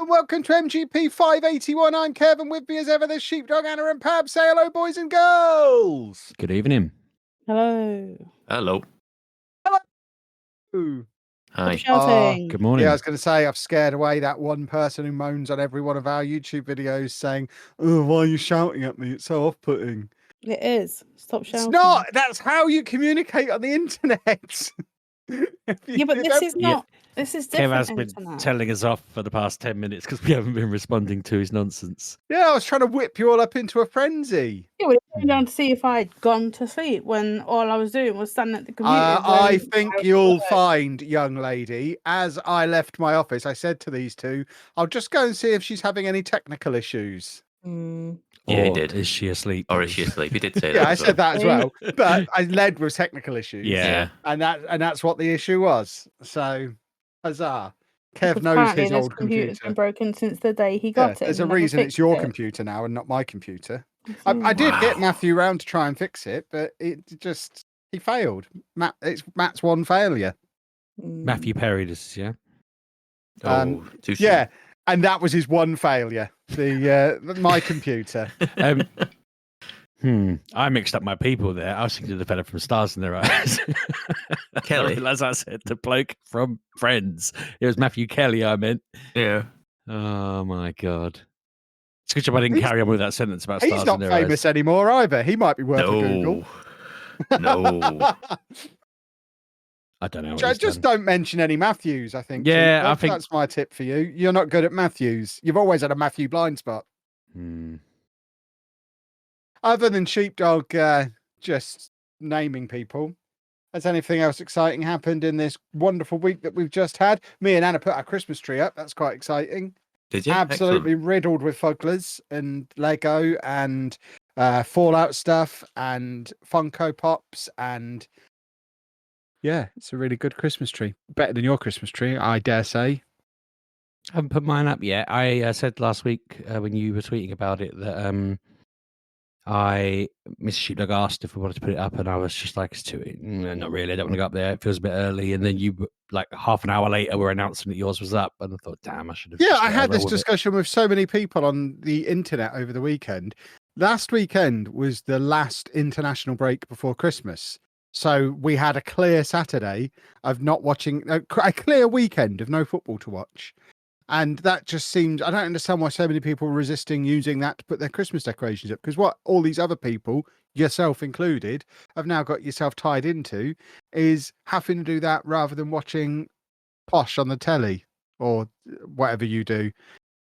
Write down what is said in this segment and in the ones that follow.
and welcome to MGP581. I'm Kevin. With me as ever, there's Sheepdog, Anna, and Pab. Say hello, boys and girls. Good evening. Hello. Hello. Ooh. Hi. Stop shouting. Good morning. Yeah, I was going to say, I've scared away that one person who moans on every one of our YouTube videos saying, "Oh, why are you shouting at me? It's so off-putting." It is. Stop shouting. It's not. That's how you communicate on the internet. Yeah, but this is not. This is Kev different. has been internet. telling us off for the past 10 minutes because we haven't been responding to his nonsense. Yeah, I was trying to whip you all up into a frenzy. Yeah, we came down to see if I'd gone to sleep when all I was doing was standing at the computer. I think you'll find, young lady, as I left my office, I said to these two, I'll just go and see if she's having any technical issues. Mm. Yeah, he Or did. Is she asleep? Or is she asleep? He did say that. Yeah, I as said that as well. well. But I led with technical issues. Yeah. And that's what the issue was. So, huzzah. Kev Because knows apparently his this old computer's computer. been broken since the day he Yeah, got it. there's a and never reason it's fixed your it. computer now and not my computer. Mm. I did get Wow. Matthew round to try and fix it, but he failed. It's Matt's one failure. Mm. Matthew Perry, this is, yeah? Oh, too soon. Yeah, and that was his one failure. My computer. I mixed up my people there. I was thinking of the fella from Stars in Their Eyes. Kelly. As I said, the bloke from Friends. It was Matthew Kelly, I meant. Yeah. Oh, my God. It's a good job I didn't carry on with that sentence about He's Stars not in Their famous Eyes. anymore either. He might be worth a Google. No. I don't know. What he's Just done. don't mention any Mathews, I think. Yeah, Sheepdog. I think- that's my tip for you. You're not good at Mathews. You've always had a Matthew blind spot. Other than Sheepdog just naming people, has anything else exciting happened in this wonderful week that we've just had? Me and Anna put our Christmas tree up. That's quite exciting. Did you? Absolutely riddled with fugglers and Lego and Fallout stuff and Funko Pops, and yeah, it's a really good Christmas tree. Better than your Christmas tree, I dare say. I haven't put mine up yet. I said last week when you were tweeting about it that Mr. Sheepdog asked if we wanted to put it up, and I was just like, "It's too not really. I don't want to go up there. It feels a bit early." And then you, like half an hour later, were announcing that yours was up, and I thought, "Damn, I should have." Yeah, I had this discussion with so many people on the internet over the weekend. Last weekend was the last international break before Christmas. So we had a clear Saturday of not watching, a clear weekend of no football to watch. And that just seems, I don't understand why so many people are resisting using that to put their Christmas decorations up. Because what all these other people, yourself included, have now got yourself tied into is having to do that rather than watching Posh on the telly or whatever you do.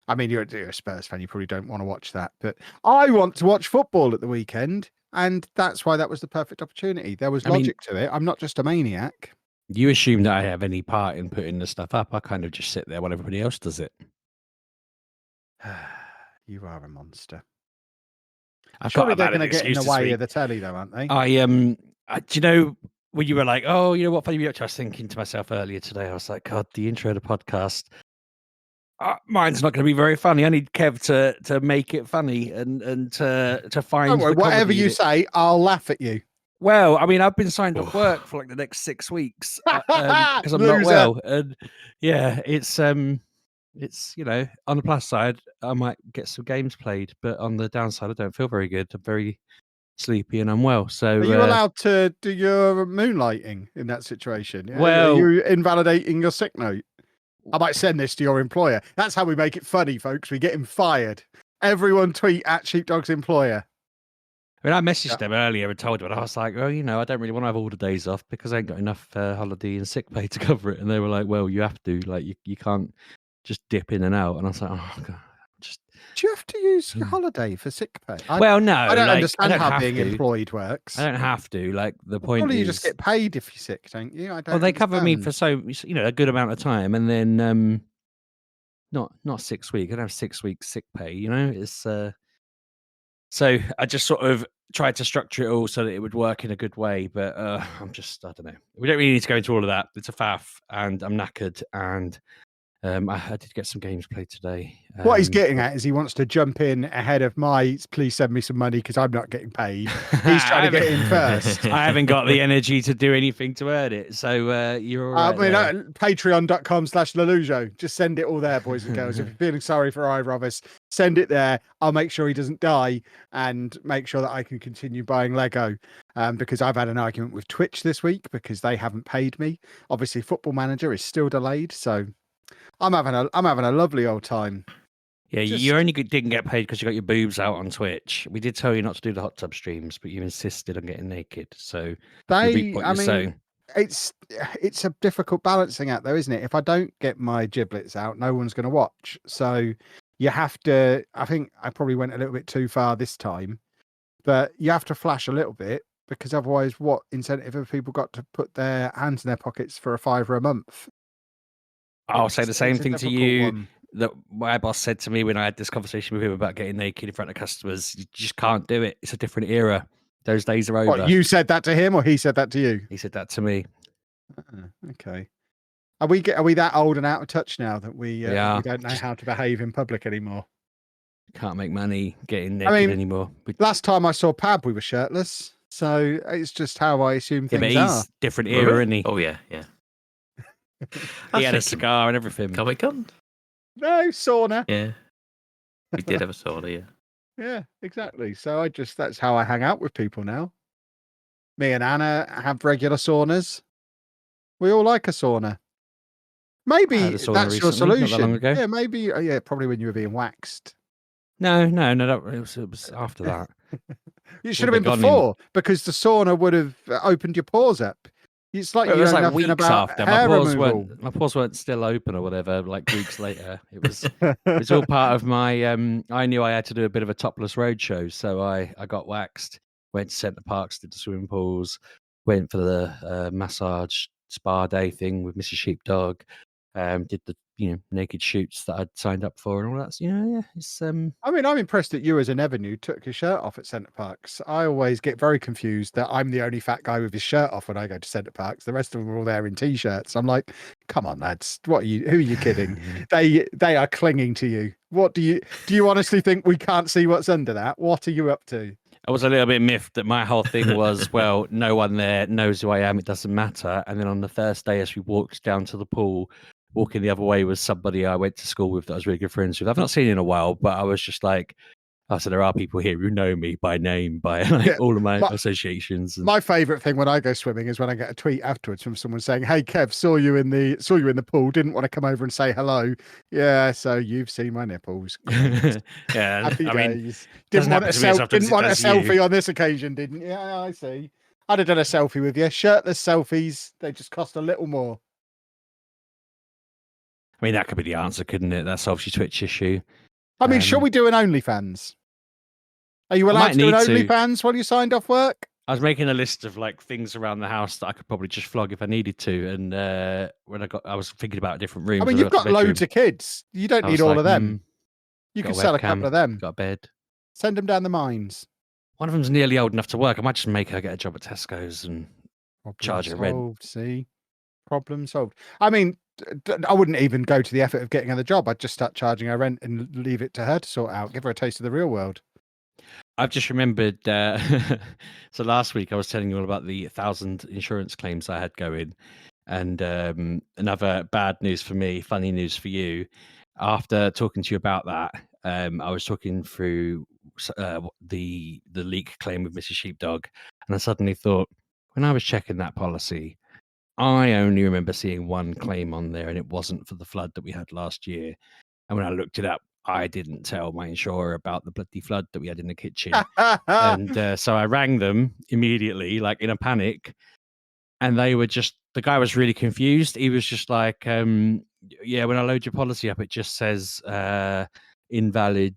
I mean, you're a Spurs fan, you probably don't want to watch that. But I want to watch football at the weekend. And that's why that was the perfect opportunity. There was logic to it. I'm not just a maniac. You assume that I have any part in putting the stuff up. I kind of just sit there while everybody else does it. You are a monster. I've Surely got they're about going to an get in the excuse this way week. of the telly, though, aren't they? Do you know when you were like, "Oh, you know what funny you up to?" I was thinking to myself earlier today. I was like, "God, the intro to the podcast. Mine's not going to be very funny. I need Kev to make it funny and to find." Don't worry, the whatever comedy you in it. say, I'll laugh at you. Well, I mean, I've been signed off work for like the next 6 weeks because I'm not Loser. well, and yeah, it's on the plus side, I might get some games played, but on the downside, I don't feel very good. I'm very sleepy and unwell. So, Are you allowed to do your moonlighting in that situation? Well- are you invalidating your sick note? I might send this to your employer. That's how we make it funny, folks. We get him fired. Everyone tweet at Sheepdog's employer. I mean, I messaged them earlier and told them, and I was like, "Oh, I don't really want to have all the days off because I ain't got enough holiday and sick pay to cover it." And they were like, "Well, you have to. Like, you can't just dip in and out." And I was like, "Oh God, just." Do you have to use your holiday for sick pay? Well, no, I don't understand I don't how have being to. employed works. I don't have to. Like, the point Surely is, you just get paid if you're sick, don't you? I don't. well, they cover me for understand. a good amount of time, and then not 6 weeks. I don't have 6 weeks sick pay. It's so I just sort of tried to structure it all so that it would work in a good way. But I don't know. We don't really need to go into all of that. It's a faff, and I'm knackered, and I did get some games played today. What he's getting at is he wants to jump in ahead of my, please send me some money because I'm not getting paid. He's trying to get in first. I haven't got the energy to do anything to earn it. So you're all right. Patreon.com/Lelujo. Just send it all there, boys and girls. If you're feeling sorry for either of us, send it there. I'll make sure he doesn't die and make sure that I can continue buying Lego. Because I've had an argument with Twitch this week because they haven't paid me. Obviously, Football Manager is still delayed. So I'm having a lovely old time. Yeah, you only didn't get paid because you got your boobs out on Twitch. We did tell you not to do the hot tub streams, but you insisted on getting naked. So it's a difficult balancing act, though, isn't it? If I don't get my giblets out, no one's going to watch. So you have to. I think I probably went a little bit too far this time, but you have to flash a little bit because otherwise, what incentive have people got to put their hands in their pockets for $5 a month? I'll say the same thing to you that my boss said to me when I had this conversation with him about getting naked in front of customers. You just can't do it. It's a different era. Those days are over. What, you said that to him or he said that to you? He said that to me. Okay. Are we that old and out of touch now that we don't know how to behave in public anymore? Can't make money getting naked anymore. Last time I saw Pab, we were shirtless. So it's just how I assume things are. Different era, isn't he? Oh, yeah. He had a cigar and everything. Comic Con? No, sauna. Yeah. We did have a sauna, yeah. Yeah, exactly. So that's how I hang out with people now. Me and Anna have regular saunas. We all like a sauna. Maybe that's your solution. Not that long ago. Yeah, maybe. Yeah, probably when you were being waxed. No. It was after that. It should have been before because the sauna would have opened your pores up. It's like it was like weeks about after. My pores weren't still open or whatever. Like weeks later, it was all part of my. I knew I had to do a bit of a topless roadshow, so I got waxed. Went to Centre Parks, did the swimming pools, went for the massage spa day thing with Mrs. Sheepdog. Did the naked shoots that I'd signed up for and all that. It's. I'm impressed that you as an Evan took your shirt off at Centre Parks. I always get very confused that I'm the only fat guy with his shirt off when I go to Centre Parks. The rest of them are all there in t-shirts. I'm like, come on, lads, who are you kidding? they are clinging to you. What do you honestly think we can't see what's under that? What are you up to? I was a little bit miffed that my whole thing was, well, no one there knows who I am. It doesn't matter. And then on the first day, as we walked down to the pool, walking the other way was somebody I went to school with that I was really good friends with. I've not seen in a while, but I was just like, so there are people here who know me by name, by all of my associations. My favourite thing when I go swimming is when I get a tweet afterwards from someone saying, "Hey Kev, saw you in the pool. Didn't want to come over and say hello. Yeah, so you've seen my nipples. Yeah, happy days. Didn't want a selfie on this occasion, didn't you? Yeah, I see. I'd have done a selfie with you. Shirtless selfies. They just cost a little more. I mean, that could be the answer, couldn't it? That's obviously Twitch issue. I mean, shall we do an OnlyFans? Are you allowed to do an OnlyFans while you signed off work? I was making a list of things around the house that I could probably just flog if I needed to. And when I was thinking about different rooms. I mean, you've got loads of kids. You don't need all of them. You can sell a couple of them. Got a bed. Send them down the mines. One of them's nearly old enough to work. I might just make her get a job at Tesco's and charge her rent. See, problem solved. I mean, I wouldn't even go to the effort of getting her the job. I'd just start charging her rent and leave it to her to sort out. Give her a taste of the real world. I've just remembered. So last week I was telling you all about the 1,000 insurance claims I had going, and another bad news for me, funny news for you. After talking to you about that, I was talking through the leak claim with Mrs. Sheepdog, and I suddenly thought, when I was checking that policy, I only remember seeing one claim on there, and it wasn't for the flood that we had last year. And when I looked it up, I didn't tell my insurer about the bloody flood that we had in the kitchen. And so I rang them immediately, in a panic. And the guy was really confused. He was just like, yeah, when I load your policy up, it just says invalid,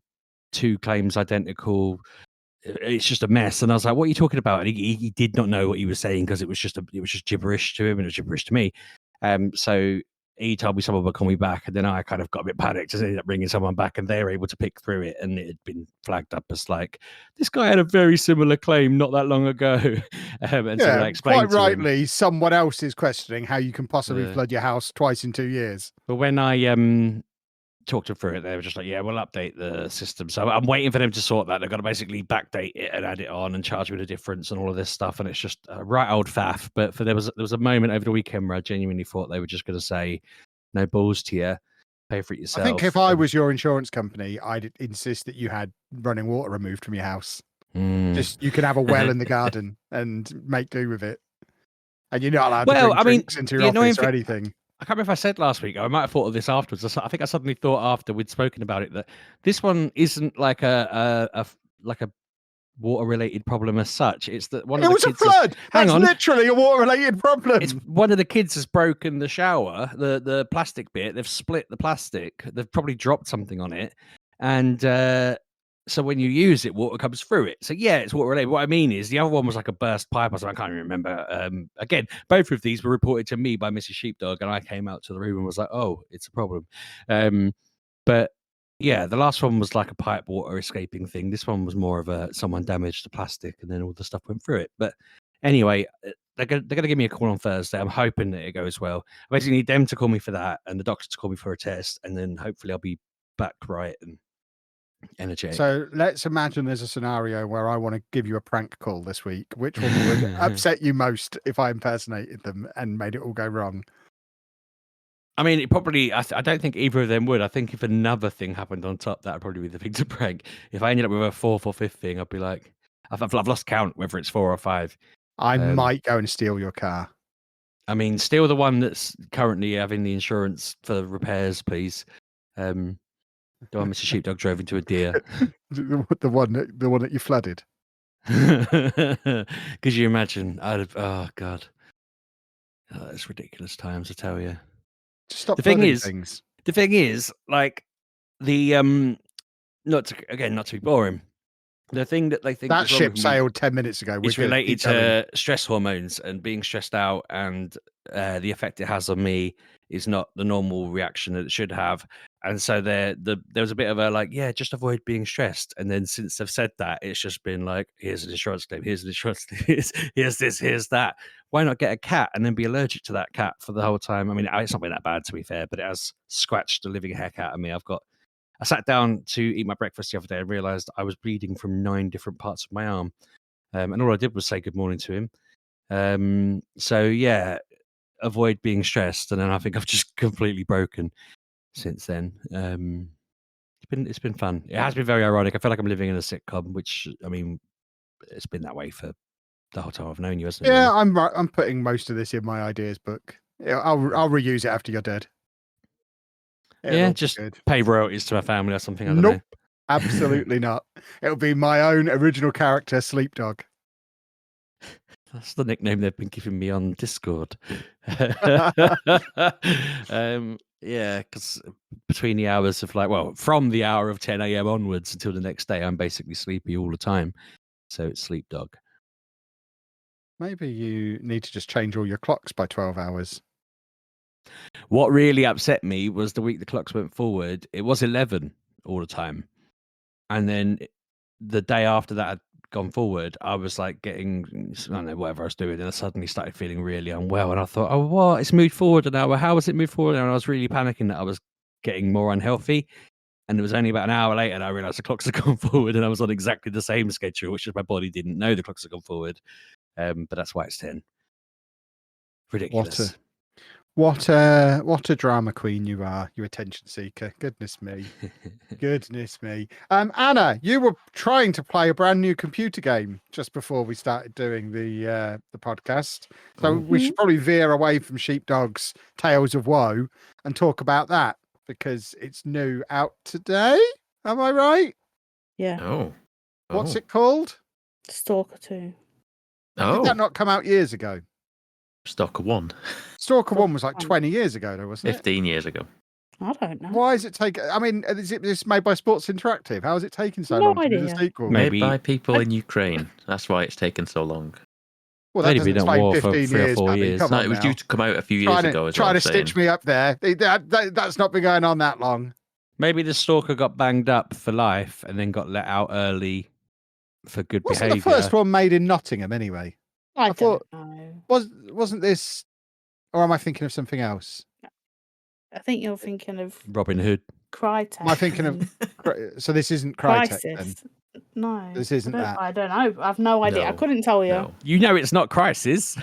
2 claims identical. It's just a mess. And I was like, what are you talking about? And he did not know what he was saying because it was just gibberish to him and it was gibberish to me. So he told me someone would call me back, and then I kind of got a bit panicked and ended up bringing someone back, and they were able to pick through it, and it had been flagged up as like, this guy had a very similar claim not that long ago. And so I explained quite to him, rightly, someone else is questioning how you can possibly flood your house twice in 2 years. but when I talked them through it, they were just like, yeah, we'll update the system. So I'm waiting for them to sort that. They've got to basically backdate it and add it on and charge me the difference and all of this stuff. And it's just a right old faff. But there was a moment over the weekend where I genuinely thought they were just going to say, no balls to you, pay for it yourself. I think if I was your insurance company, I'd insist that you had running water removed from your house. Just you can have a well in the garden and make do with it. And you're not allowed to bring drinks into your office or anything. I can't remember if I said last week. I might have thought of this afterwards. I think I suddenly thought after we'd spoken about it that this one isn't like a water-related problem as such. It's that one of the kids. It was a flood. That's literally a water-related problem. It's one of the kids has broken the shower, the plastic bit. They've split the plastic. They've probably dropped something on it, and so when you use it, water comes through it. So yeah, it's water related. What I mean is the other one was like a burst pipe or something. I can't even remember. Again, both of these were reported to me by Mrs. Sheepdog, and I came out to the room and was like, oh, it's a problem. But yeah, the last one was like a pipe water escaping thing. This one was more of someone damaged the plastic and then all the stuff went through it. But anyway, they're going to give me a call on Thursday. I'm hoping that it goes well. I basically need them to call me for that and the doctor to call me for a test. And then hopefully I'll be back right and energetic. So let's imagine there's a scenario where I want to give you a prank call this week. Which one would upset you most if I impersonated them and made it all go wrong? I mean, it probably, I don't think either of them would. I think if another thing happened on top, that would probably be the thing to prank. If I ended up with a fourth or fifth thing, I'd be like, I've lost count whether it's 4 or 5. I might go and steal your car. I mean, steal the one that's currently having the insurance for repairs, please. The one Mr. Sheepdog drove into a deer. the one that you flooded. Could you imagine? Oh God, it's ridiculous times, I tell you. Just stop. The thing is, like not to be boring. The thing that they think that ship sailed 10 minutes ago. It's related to stress hormones and being stressed out, and the effect it has on me is not the normal reaction that it should have. And so there was a bit of a like, yeah, just avoid being stressed. And then since they've said that, it's just been like, here's an insurance claim, here's an insurance claim, here's this, here's that. Why not get a cat and then be allergic to that cat for the whole time? I mean, it's not been that bad, to be fair, but it has scratched the living heck out of me. I sat down to eat my breakfast the other day and realized I was bleeding from 9 different parts of my arm. And all I did was say good morning to him. So yeah, avoid being stressed. And then I think I've just completely broken since then. It's been fun. It has been very ironic. I feel like I'm living in a sitcom, which, I mean, it's been that way for the whole time I've known you, hasn't it? Yeah, I'm putting most of this in my ideas book. I'll reuse it after you're dead. Yeah, just pay royalties to my family or something. I don't know. Absolutely not. It'll be my own original character, Sleepdog. That's the nickname they've been giving me on Discord. Yeah, because between the hours of from the hour of 10 a.m. onwards until the next day, I'm basically sleepy all the time. So it's Sleepdog. Maybe you need to just change all your clocks by 12 hours. What really upset me was the week the clocks went forward, it was 11 all the time. And then the day after that had gone forward, I was like getting, I don't know, whatever I was doing, and I suddenly started feeling really unwell. And I thought, oh, what? It's moved forward an hour. How has it moved forward? And I was really panicking that I was getting more unhealthy. And it was only about an hour later that I realized the clocks had gone forward and I was on exactly the same schedule, which is my body didn't know the clocks had gone forward. But that's why it's 10. Ridiculous. What a drama queen you are, you attention seeker. Goodness me. Goodness me. Anna, you were trying to play a brand new computer game just before we started doing the podcast. So we should probably veer away from Sheepdog's Tales of Woe and talk about that because it's new out today. Am I right? Yeah. Oh. What's it called? S.T.A.L.K.E.R 2. Did that not come out years ago? S.T.A.L.K.E.R 1. S.T.A.L.K.E.R 1 was like 20 years ago, though, wasn't it? 15 years ago. I don't know. Why is it taking? I mean, is it made by Sports Interactive? How is it taking so No long to do the idea. sequel? Maybe- Made by people in Ukraine. That's why it's taken so long. Well, that They've doesn't been at explain war for 15 3 or years, 4 Paddy. years. Come No, on it was now. due to come out a few years ago. Is what Trying I'm to saying. stitch me up there. That's not been going on that long. Maybe the stalker got banged up for life and then got let out early for good Wasn't the behaviour. first one made in Nottingham anyway? I thought- don't know. Wasn't this, or am I thinking of something else? I think you're thinking of Robin Hood. Crytek. Am I thinking of? and So this isn't Crytek then. Crisis. No, This isn't that. I don't know. I've no idea. I No, couldn't tell you. No. You know it's not Crisis.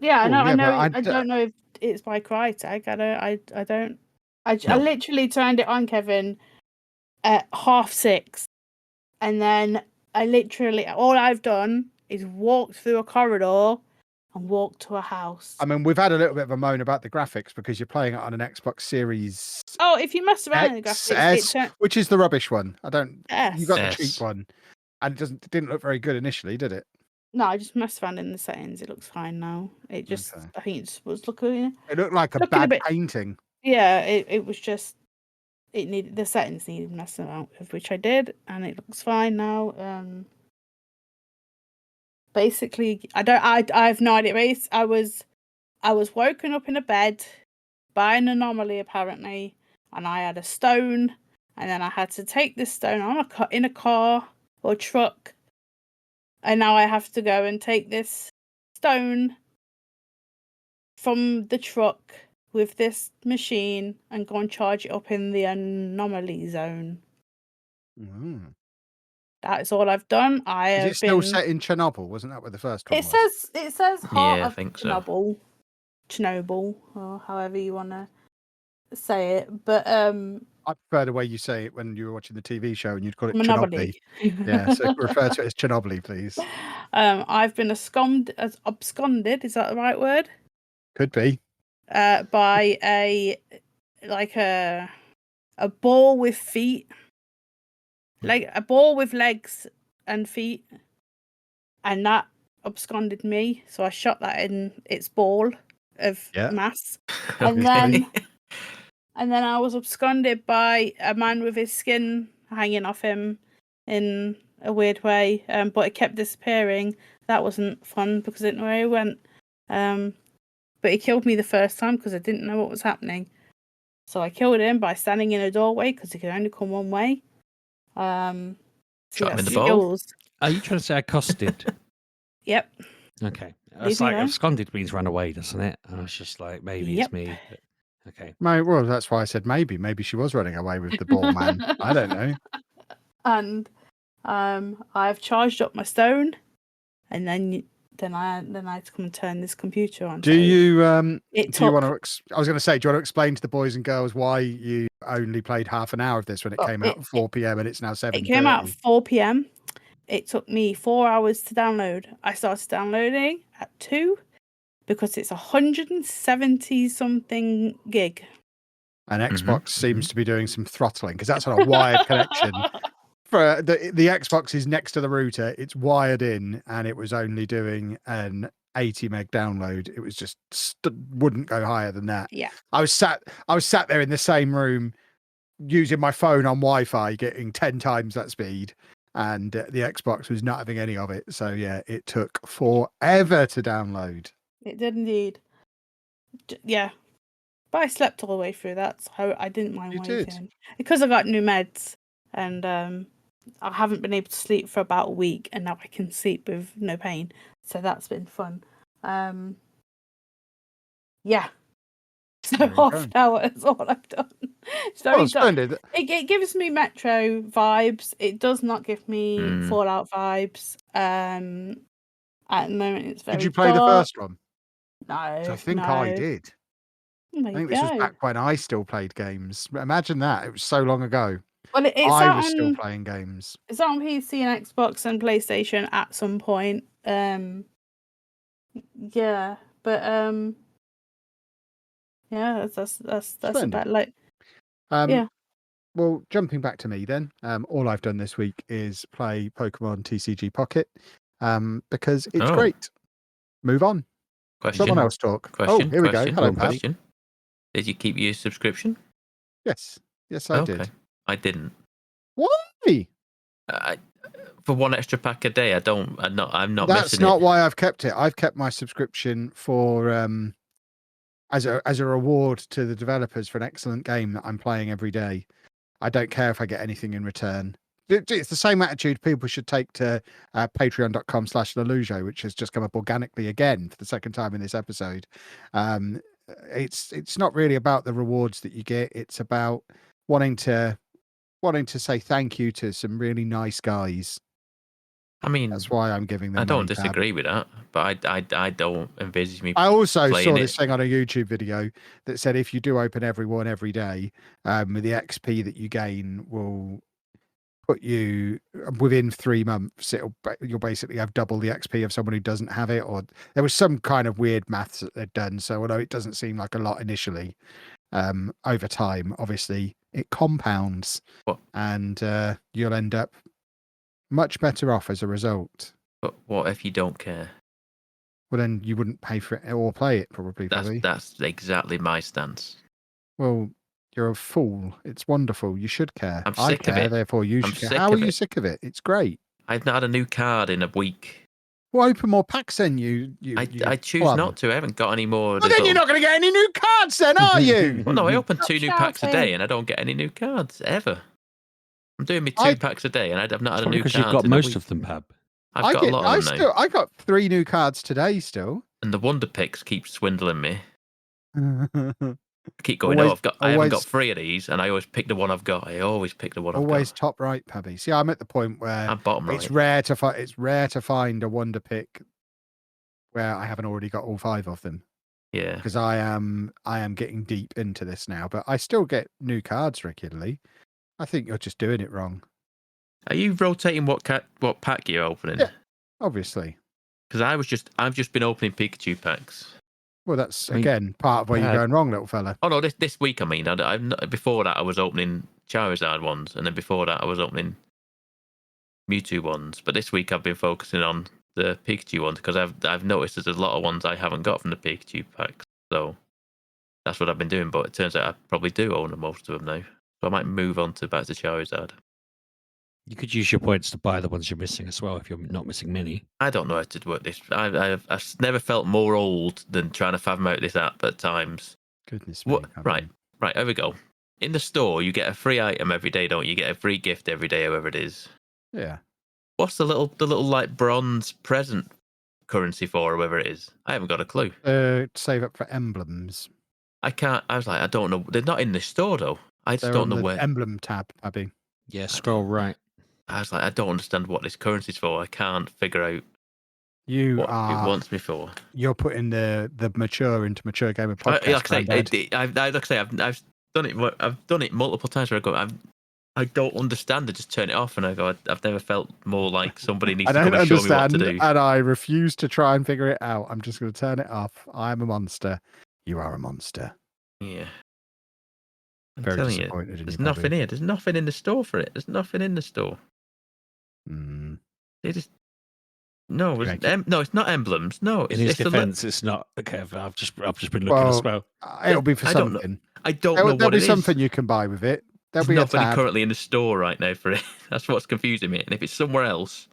Yeah, I Well, know. yeah, I know. but I don't know if it's by Crytek. I don't. I literally turned it on, Kevin, at 6:30, and then all I've done is walked through a corridor and walked to a house. I mean, we've had a little bit of a moan about the graphics because you're playing it on an Xbox Series Oh, if you mess around in the X, graphics, S, it turned which is the rubbish one. I don't. S. You got the S. cheap one, and it didn't look very good initially, did it? No, I just messed around in the settings. It looks fine now. It just, Okay. I think it just was looking. It looked like a Looking a bad bit- painting. Yeah, it was just. It needed the settings needed messing around with, which I did, and it looks fine now. Basically, I have no idea. I was woken up in a bed by an anomaly apparently, and I had a stone, and then I had to take this stone in a car or truck, and now I have to go and take this stone from the truck with this machine and go and charge it up in the anomaly zone. Mm. That is all I've done. I Is have it still been. set in Chernobyl? Wasn't that where the first one It was? says heart Yeah, I of think so. Chernobyl, or however you want to say it. But I prefer the way you say it when you were watching the TV show and you'd call it Chernobyl. Monopoly. Yeah, so refer to it as Chernobyl, please. I've been absconded. Is that the right word? Could be. By a ball with feet, like a ball with legs and feet, and that absconded me. So I shot that in its ball of Yeah. mass, and then I was absconded by a man with his skin hanging off him in a weird way, but it kept disappearing. That wasn't fun because I didn't know where he went. But he killed me the first time because I didn't know what was happening. So I killed him by standing in a doorway because he could only come one way. Shot him in that's the ball? skills. Are you trying to say accosted? Yep. Okay. Leave It's me like alone. absconded means run away, doesn't it? I was just like, maybe Yep. it's me. But... Okay. Well, that's why I said maybe. Maybe she was running away with the ball man. I don't know. And I've charged up my stone, and then I had to come and turn this computer on. Do so you It do you want took. to? I was going to say, do you want to explain to the boys and girls why you only played half an hour of this when it Well, came out at 4 p.m. and it's now 7:30? It came out at 4 p.m. It took me 4 hours to download. I started downloading at 2 because it's 170 something gig. And Mhm, Xbox seems to be doing some throttling because that's on a wired connection. For the Xbox is next to the router. It's wired in, and it was only doing an 80 meg download. It was just wouldn't go higher than that. Yeah. I was sat there in the same room using my phone on Wi-Fi, getting 10 times that speed, and the Xbox was not having any of it. So yeah, it took forever to download. It did indeed. Yeah. But I slept all the way through that, so I didn't mind You waiting. did. Because I got new meds, and I haven't been able to sleep for about a week, and now I can sleep with no pain. So that's been fun. Yeah. So There you half go. an hour is all I've done. So Well, splendid. it gives me Metro vibes. It does not give me Fallout vibes. At the moment, it's very Did you play the dark. first one? No, I think no. I did. There I you think this was go. back when I still played games. Imagine that. It was so long ago. Well, it's I out was still on playing games. it's out on PC and Xbox and PlayStation at some point. Yeah, but yeah, that's Splendid. about like Um, yeah. Well, jumping back to me then, all I've done this week is play Pokemon TCG Pocket because it's Oh. great. Move on. Question. Someone else talk. Question. Oh, here we go. question, Hello, Pat. question. Did you keep your subscription? Yes, I did. I didn't. Why? for one extra pack a day. I'm not That's missing not it. why I've kept it. I've kept my subscription for as a reward to the developers for an excellent game that I'm playing every day. I don't care if I get anything in return. It's the same attitude people should take to patreon.com/Lelujo, which has just come up organically again for the second time in this episode. It's not really about the rewards that you get. It's about wanting to say thank you to some really nice guys. I mean, That's why I'm giving them. I don't money, Pab. disagree with that, but I don't envisage me. I also playing saw it. this thing on a YouTube video that said if you do open every one every day, the XP that you gain will put you within 3 months. You'll basically have double the XP of someone who doesn't have it. Or there was some kind of weird maths that they'd done. So although it doesn't seem like a lot initially, over time, obviously it compounds, and you'll end up much better off as a result. But what if you don't care? Well, then you wouldn't pay for it or play it, probably. That's exactly my stance. Well, you're a fool. It's wonderful. You should care. I'm I sick of care, it. therefore you I'm should care. sick How are of you it. sick of it? It's great. I've not had a new card in a week. Well, open more packs then, you I choose plum. not to. I haven't got any more. Well, then you're not going to get any new cards then, are you? Well, no, I open Stop 2 new packs a day shouting. and I don't get any new cards ever. I'm doing me 2 I- packs a day and I've not had a Probably new because card. you've got in a most week. of them, Pab. I've got a lot of them now. I got 3 new cards today still. And the Wonder Picks keep swindling me. always I keep going, I haven't got 3 of these, and I always pick the one I've got. I always pick the one I've got. top right, Pabby. See, I'm at the point where I'm bottom right. it's rare to find a Wonder Pick where I haven't already got all 5 of them. Yeah. Because I am getting deep into this now, but I still get new cards regularly. I think you're just doing it wrong. Are you rotating what pack you're opening? Yeah. Obviously. Because I've just been opening Pikachu packs. Well, that's again part of where you're going wrong, little fella. Oh no, this week I mean. Before that I was opening Charizard ones, and then before that I was opening Mewtwo ones. But this week I've been focusing on the Pikachu ones because I've noticed there's a lot of ones I haven't got from the Pikachu packs. So that's what I've been doing. But it turns out I probably do own most of them now. So I might move on back to Charizard. You could use your points to buy the ones you're missing as well if you're not missing many. I don't know how to work this. I've never felt more old than trying to fathom out this app at times. Goodness me. Right, here we go. In the store, you get a free item every day, don't you? You get a free gift every day, however it is. Yeah. What's the little like bronze present currency for, or whatever it is? I haven't got a clue. Save up for emblems. I can't. I was like, I don't know. They're not in the store though. I just They're don't on know the where. emblem tab, Abby. Yeah, scroll right. I was like, I don't understand what this currency's for. I can't figure out You what are. it wants me for. You're putting the mature into mature gamer podcast. I've done it. I've done it multiple times. Where I go, I don't understand. I just turn it off, and I go, I've never felt more like somebody needs I to don't come and show me what understand, to do. and I refuse to try and figure it out. I'm just going to turn it off. I'm a monster. You are a monster. Yeah. I'm Very telling disappointed you, in there's you, nothing Bobby. here. There's nothing in the store for it. There's nothing in the store. They just no, it's not emblems. No, In his it's defense, it's not. Okay, I've just been looking as well. It'll be for I don't know. something. I don't know what There'll be it is. something you can buy with it. There'll There's be a nobody tab. currently in the store right now for it. That's what's confusing me. And if it's somewhere else,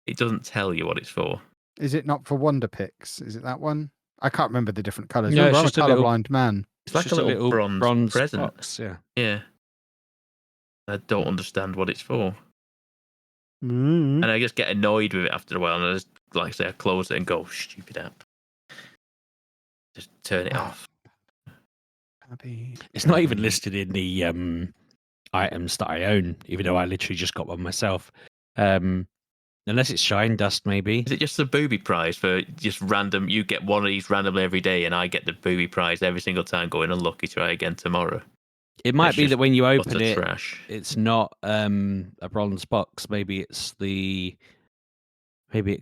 it doesn't tell you what it's for. Is it not for Wonder Picks? Is it that one? I can't remember the different colours. No, Remember, it's I'm a just a little- colourblind man. It's like a little bronze present. box. Yeah. Yeah. I don't understand what it's for. Mm. And I just get annoyed with it after a while. And I just, like I say, I close it and go, stupid app. Just turn it off. It's not even listed in the items that I own, even though I literally just got one myself. Unless it's Shine Dust, maybe. Is it just the booby prize for just random? You get one of these randomly every day, and I get the booby prize every single time. Going unlucky, try again tomorrow. It might It's be just that when you open utter it, trash. it's not a bronze box. Maybe it's the. Maybe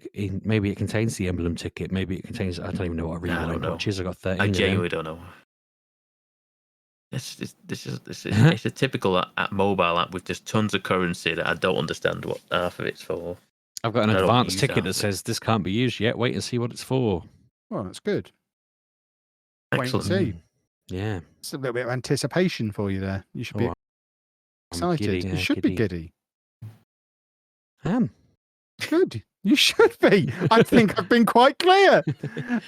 it contains the emblem ticket. Maybe it contains. I don't even know what a I don't reload know. watch is. I got 13. I of them. genuinely don't know. It's a typical mobile app with just tons of currency that I don't understand what half of it's for. I've got an I don't advanced use ticket that. that says this can't be used yet. Wait and see what it's for. Well, that's good. Wait and Excellent. see. Yeah. It's a little bit of anticipation for you there. You should be Oh, I'm excited. giddy, You yeah, should be giddy. I am. Good. You should be. I think I've been quite clear.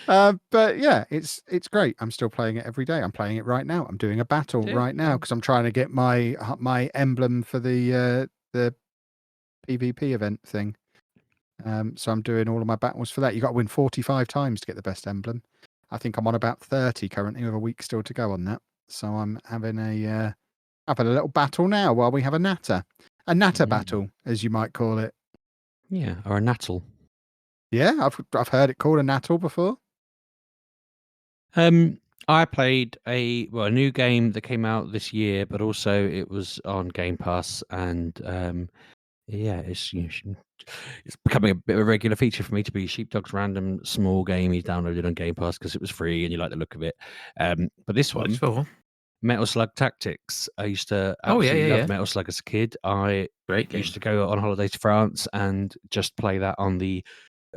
But yeah, it's great. I'm still playing it every day. I'm playing it right now. I'm doing a battle Yeah. right now because I'm trying to get my emblem for the PvP event thing. So I'm doing all of my battles for that. You got to win 45 times to get the best emblem. I think I'm on about 30 currently, with a week still to go on that. So I'm having a little battle now while we have a natter battle, as you might call it. Yeah, or a nattle. Yeah, I've heard it called a nattle before. I played a new game that came out this year, but also it was on Game Pass, and yeah, it's becoming a bit of a regular feature for me to be Sheepdog's random small game he downloaded on Game Pass because it was free and you like the look of it. But this What it's one, for? Metal Slug Tactics. I used to Oh, yeah, absolutely yeah, love yeah. Metal Slug as a kid. I Great game. used to go on holiday to France and just play that on the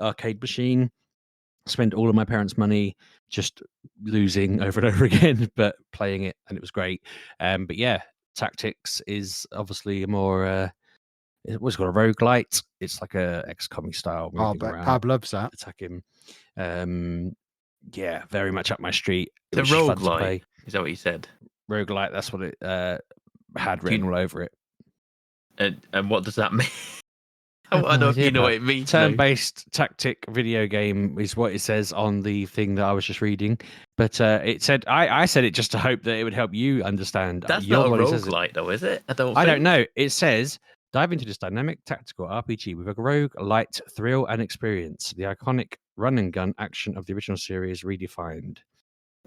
arcade machine. Spent all of my parents' money just losing over and over again, but playing it, and it was great. But yeah, Tactics is obviously a more it was got a roguelite. It's like a XCOM style Oh, moving but around, Pab loves that. attacking. Yeah, very much up my street. It The was just fun to roguelite. play. Is that what you said? Roguelite, that's what it had Do you- written all over it. And what does that mean? I have I no don't idea, you know Pab. what it means. now. Turn-based tactic video game is what it says on the thing that I was just reading. But it said I said it just to hope that it would help you understand. That's Your not a body says it. roguelite, though, is it? I don't I don't know. It says dive into this dynamic tactical RPG with a roguelite thrill and experience. The iconic run and gun action of the original series redefined.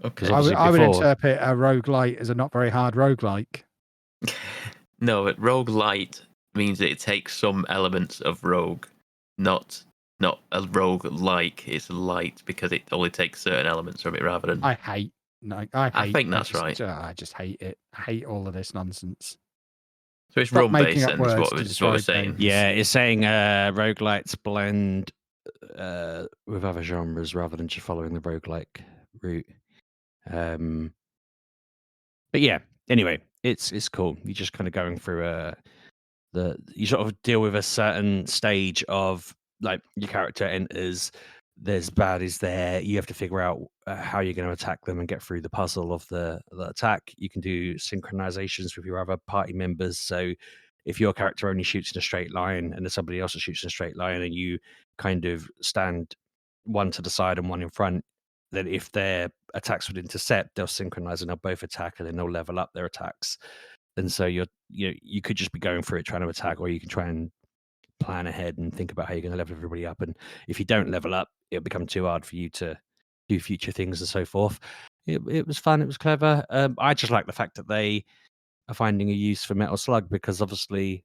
Okay. obviously I would before- interpret a roguelite as a not very hard roguelike. No, but roguelite means that it takes some elements of rogue, not a rogue-like. It's light because it only takes certain elements from it rather than. I think that's right. I just hate it. I hate all of this nonsense. So it's Stop making run-based up then, is words what to we're describe saying. games. Yeah, it's saying roguelites blend with other genres rather than just following the roguelike route. But yeah, anyway, it's cool. You're just kind of going through you sort of deal with a certain stage of like your character enters. There's baddies there. You have to figure out how you're going to attack them and get through the puzzle of the attack. You can do synchronizations with your other party members. So if your character only shoots in a straight line and there's somebody else that shoots in a straight line and you kind of stand one to the side and one in front, then if their attacks would intercept, they'll synchronize and they'll both attack and then they'll level up their attacks. And so you could just be going through it trying to attack, or you can try and plan ahead and think about how you're going to level everybody up. And if you don't level up, it'll become too hard for you to do future things and so forth. It was fun. It was clever. I just like the fact that they are finding a use for Metal Slug, because obviously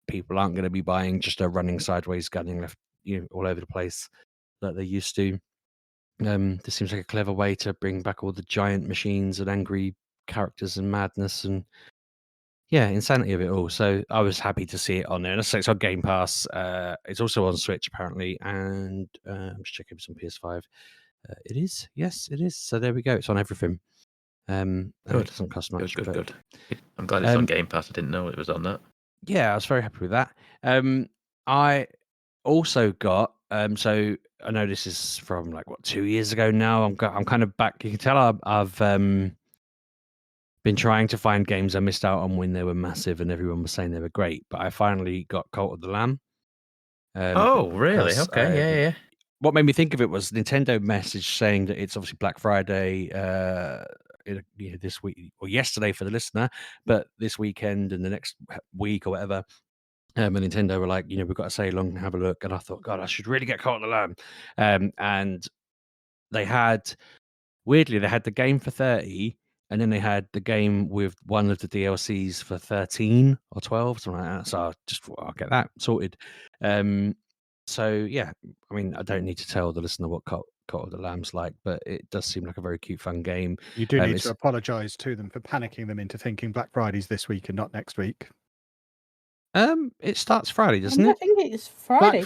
people aren't going to be buying just a running sideways, gunning left, all over the place that they used to. This seems like a clever way to bring back all the giant machines and angry characters and madness and insanity of it all. So I was happy to see it on there. And it's on Game Pass. It's also on Switch apparently, and I'm just checking some PS5. It is, yes, it is. So there we go. It's on everything. It doesn't cost much. Good. I'm glad it's on Game Pass. I didn't know it was on that. Yeah, I was very happy with that. I also got so I know this is from 2 years ago now. I'm kind of back. You can tell I've been trying to find games I missed out on when they were massive and everyone was saying they were great, but I finally got Cult of the Lamb. Oh, really? Okay, yeah. What made me think of it was Nintendo message saying that it's obviously Black Friday this week or yesterday for the listener, but this weekend and the next week or whatever. And Nintendo were like, we've got a sale on, have a look. And I thought, God, I should really get Cult of the Lamb. And they had the game for 30, and then they had the game with one of the DLCs for 13 or 12, something like that. So I'll get that sorted. So yeah, I mean, I don't need to tell the listener what Cult of the Lamb's like, but it does seem like a very cute, fun game. You do need to apologise to them for panicking them into thinking Black Friday's this week and not next week. It starts Friday, doesn't it? I think it's Friday.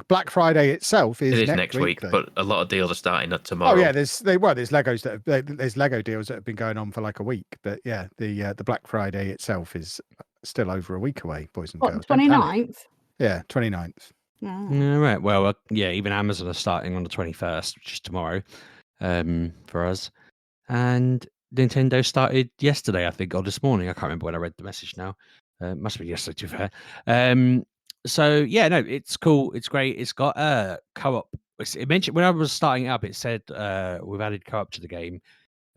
Black Friday itself is next week, but a lot of deals are starting tomorrow. Oh yeah, there's there's Lego deals that have been going on for like a week, but yeah, the Black Friday itself is still over a week away, boys and girls. 29th? Yeah, 29th. Oh. Yeah, right. Well, yeah, even Amazon are starting on the 21st, which is tomorrow, for us. And Nintendo started yesterday, I think, or this morning. I can't remember when I read the message now. Must have been yesterday, to be fair. So yeah, no, it's cool. It's great. It's got co-op. It mentioned when I was starting it up, it said we've added co-op to the game.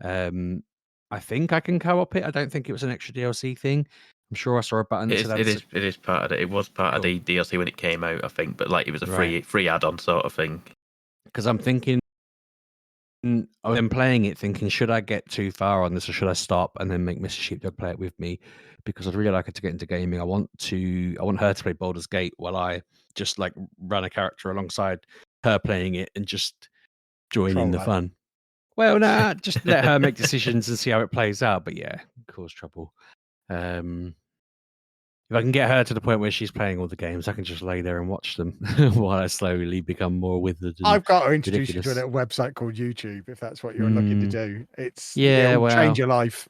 I think I can co-op it. I don't think it was an extra DLC thing. I'm sure I saw a button that said It is part of it. It was part of the DLC when it came out, I think, but like it was a free add-on sort of thing. Because I'm thinking, I'm playing it thinking, should I get too far on this or should I stop and then make Mr. Sheepdog play it with me? Because I'd really like her to get into gaming. I want her to play Baldur's Gate while I just like run a character alongside her playing it and just join in the fun. Well, nah, just let her make decisions and see how it plays out. But yeah, cause trouble. If I can get her to the point where she's playing all the games, I can just lay there and watch them while I slowly become more withered. I've got to introduce you to a little website called YouTube if that's what you're looking to do. It'll change your life.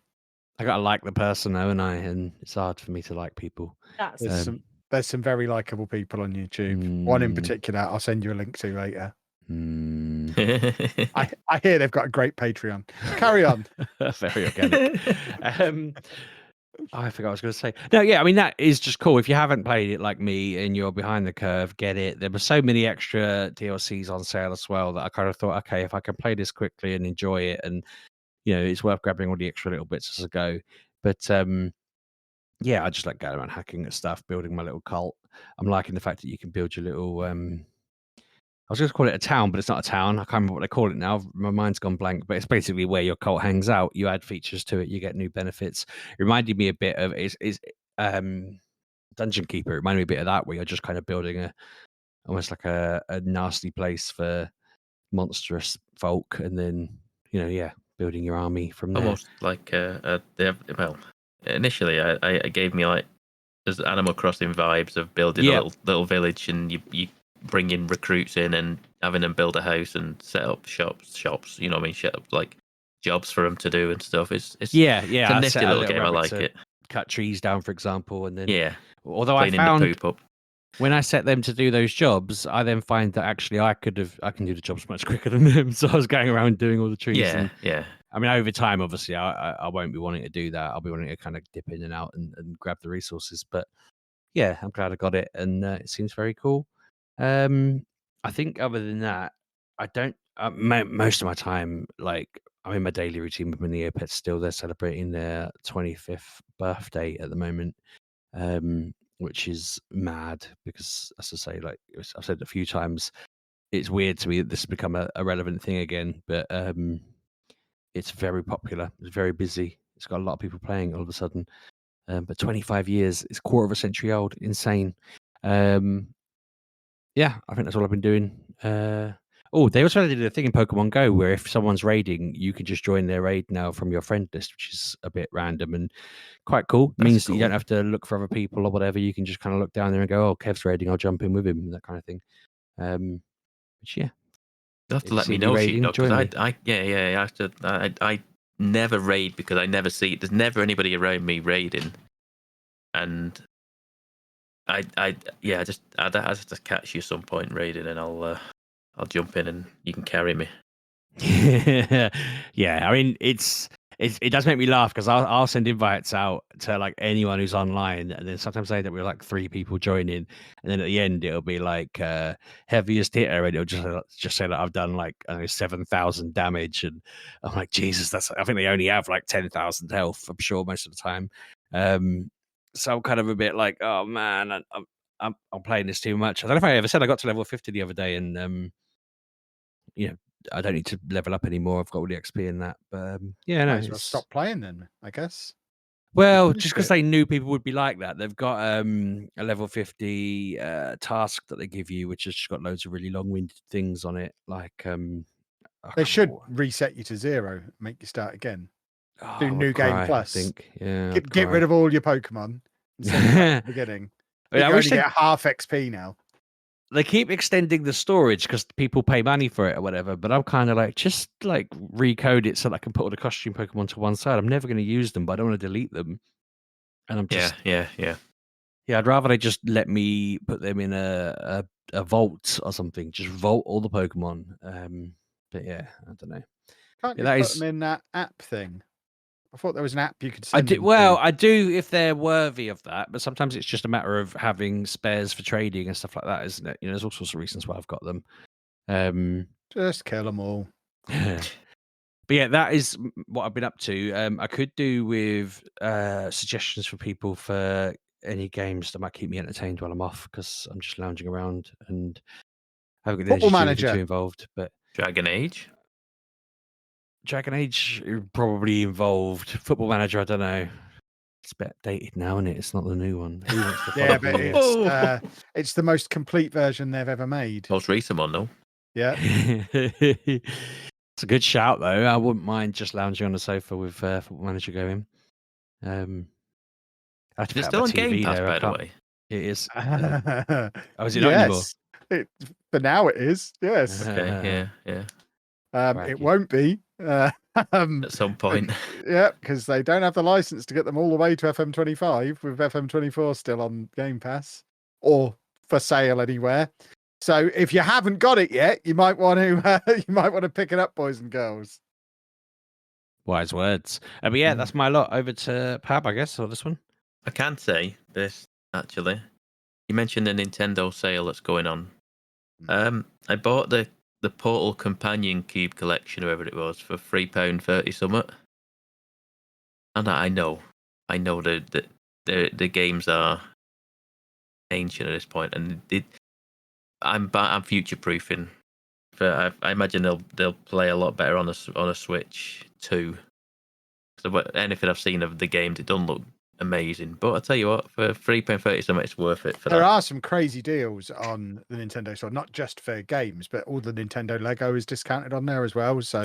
I got to like the person, haven't I? And it's hard for me to like people. There's some very likable people on YouTube. One in particular, I'll send you a link to later. I hear they've got a great Patreon. Carry on. Very organic. I forgot what I was going to say. No, yeah, I mean, that is just cool. If you haven't played it like me and you're behind the curve, get it. There were so many extra DLCs on sale as well that I kind of thought, okay, if I can play this quickly and enjoy it, and, you know, it's worth grabbing all the extra little bits as I go. But, yeah, I just like going around hacking at stuff, building my little cult. I'm liking the fact that you can build your little... I was going to call it a town, but it's not a town. I can't remember what they call it now. My mind's gone blank, but it's basically where your cult hangs out. You add features to it, you get new benefits. It reminded me a bit of Dungeon Keeper. It reminded me a bit of that, where you're just kind of building almost like a nasty place for monstrous folk, and then building your army from there. Almost like initially it gave me like there's Animal Crossing vibes of building a little village, and you bring in recruits in and having them build a house and set up shops, you know what I mean, set up like jobs for them to do and stuff. It's a nifty little game. I like it. Cut trees down, for example, and then although I found the poop up. When I set them to do those jobs, I then find that actually I can do the jobs much quicker than them. So I was going around doing all the trees. Yeah. I mean, over time, obviously, I won't be wanting to do that. I'll be wanting to kind of dip in and out and grab the resources. But yeah, I'm glad I got it, and it seems very cool. I think other than that, I don't. Most of my time, like I'm in my daily routine with my Neopets still. They're celebrating their 25th birthday at the moment, which is mad because, as I say, like I've said a few times, it's weird to me that this has become a relevant thing again. But it's very popular. It's very busy. It's got a lot of people playing all of a sudden. But 25 years, it's quarter of a century old. Insane. Yeah, I think that's all I've been doing. They also did a thing in Pokemon Go where if someone's raiding, you can just join their raid now from your friend list, which is a bit random and quite cool. It means that you don't have to look for other people or whatever. You can just kind of look down there and go, "Oh, Kev's raiding. I'll jump in with him," that kind of thing. Which you have to let me know, Sheepdog, because I never raid because I never see. There's never anybody around me raiding, and I just catch you some point raiding, and I'll jump in and you can carry me. Yeah, I mean it does make me laugh because I'll send invites out to like anyone who's online, and then sometimes I end up with like 3 people joining, and then at the end it'll be like heaviest hitter, and it'll just say that I've done like 7,000 damage, and I'm like, Jesus, I think they only have like 10,000 health, I'm sure, most of the time. So I'm kind of a bit like, oh man, I'm playing this too much. I don't know if I ever said I got to level 50 the other day, and I don't need to level up anymore. I've got all the XP in that. But Might as well stop playing then, I guess. Well, just because they knew people would be like that, they've got a level 50 task that they give you, which has just got loads of really long-winded things on it. Like they should reset you to 0, make you start again. Do new game plus. I think. Yeah, get rid of all your Pokemon and send them back to the beginning. You only get half XP now. They keep extending the storage because people pay money for it or whatever, but I'm kind of like, just like recode it so that I can put all the costume Pokemon to one side. I'm never going to use them, but I don't want to delete them. And I'm just yeah. Yeah, I'd rather they just let me put them in a vault or something. Just vault all the Pokemon. But yeah, I don't know. Can't Yeah, you that put is. them in that app thing? I thought there was an app you could I send do them well. to. I do if they're worthy of that, but sometimes it's just a matter of having spares for trading and stuff like that, isn't it? You know, there's all sorts of reasons why I've got them. Just kill them all. But yeah, that is what I've been up to. I could do with suggestions for people for any games that might keep me entertained while I'm off because I'm just lounging around and haven't got the energy Football to do anything too Manager. involved. But Dragon Age. Dragon Age probably involved. Football Manager, I don't know. It's a bit dated now, isn't it? It's not the new one. Who wants to follow Yeah, but the, it's the most complete version they've ever made. Most recent one, though. Yeah. It's a good shout, though. I wouldn't mind just lounging on the sofa with Football Manager going. I have to Is put it out still my on Game TV Pass, though. I by the can't. way? It is. Oh, is it not anymore? Yes. For now it is. Yes. Okay, yeah. It Crikey. won't be. At some point. Yeah, because they don't have the license to get them all the way to FM25 with FM24 still on Game Pass or for sale anywhere. So if you haven't got it yet, you might want to pick it up, boys and girls. Wise words. But yeah, that's my lot. Over to Pab, I guess, or this one. I can say this, actually. You mentioned the Nintendo sale that's going on. I bought the Portal Companion Cube Collection, whatever it was, for £3.30 something. And I know the games are ancient at this point, and I'm future proofing. I imagine they'll play a lot better on a Switch too. So anything I've seen of the games, it doesn't look amazing. But I tell you what, for £3.30 something, it's worth it for There that. are some crazy deals on the Nintendo store, not just for games, but all the Nintendo Lego is discounted on there as well. So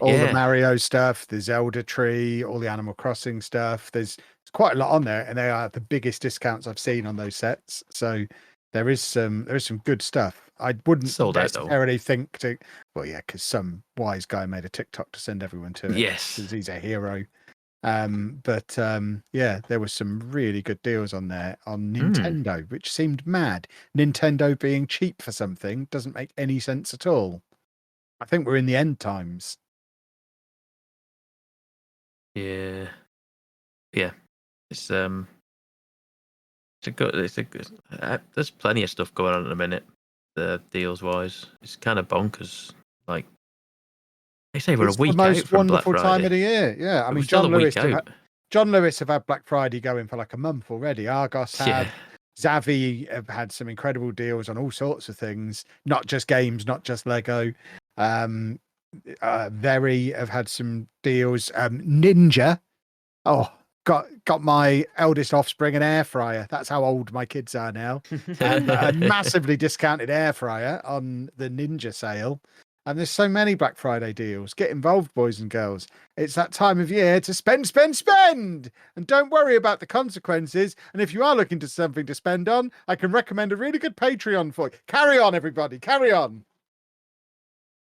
all the Mario stuff, the Zelda tree, all the Animal Crossing stuff. There's quite a lot on there, and they are the biggest discounts I've seen on those sets. So there is some good stuff. I wouldn't Sold out, though. necessarily think to. Well, yeah, because some wise guy made a TikTok to send everyone to it. Yes, because he's a hero. Yeah, there was some really good deals on there on Nintendo, which seemed mad. Nintendo being cheap for something doesn't make any sense at all. I think we're in the end times. Yeah. It's a good. There's plenty of stuff going on at the minute. The deals wise, it's kind of bonkers. Like they say, we're It's a week the most out from Black wonderful time Friday. of the year. Yeah, I mean, John Lewis have had Black Friday going for like a month already. Argos have. Zavvi have had some incredible deals on all sorts of things, not just games, not just Lego. Very have had some deals. Ninja, got my eldest offspring an air fryer. That's how old my kids are now. A massively discounted air fryer on the Ninja sale. And there's so many Black Friday deals. Get involved, boys and girls. It's that time of year to spend. And don't worry about the consequences. And if you are looking for something to spend on, I can recommend a really good Patreon for you. Carry on, everybody. Carry on.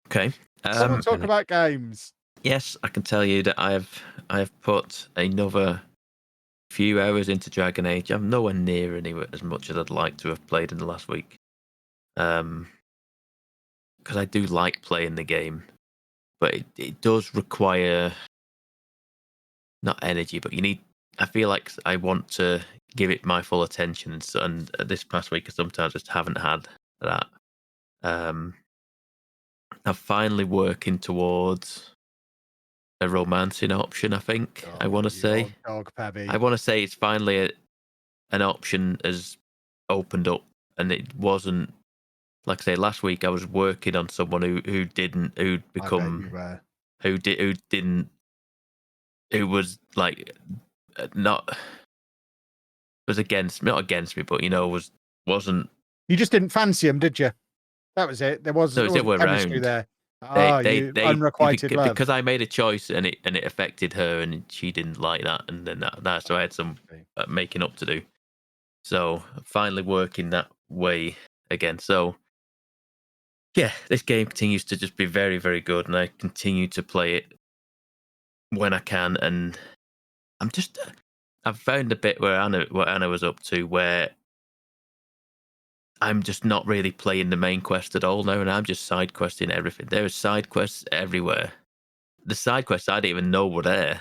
Okay. Someone talk about games. Yes, I can tell you that I have put another few hours into Dragon Age. I'm nowhere near anywhere as much as I'd like to have played in the last week. Because I do like playing the game, but it does require not energy, but you need. I feel like I want to give it my full attention, and this past week I sometimes just haven't had that. I'm finally working towards a romancing option. I think I want to say. Dog, I want to say it's finally an option has opened up, and it wasn't. Like I say, last week I was working on someone who was like not against me, but wasn't. You just didn't fancy him, did you? That was it. There wasn't chemistry there. Unrequited love. Because I made a choice and it affected her, and she didn't like that, and then so I had some making up to do. So finally working that way again. So yeah, this game continues to just be very, very good, and I continue to play it when I can. And I'm just I've found a bit where Anna was up to, where I'm just not really playing the main quest at all now, and I'm just side questing everything. There are side quests everywhere. The side quests I didn't even know were there.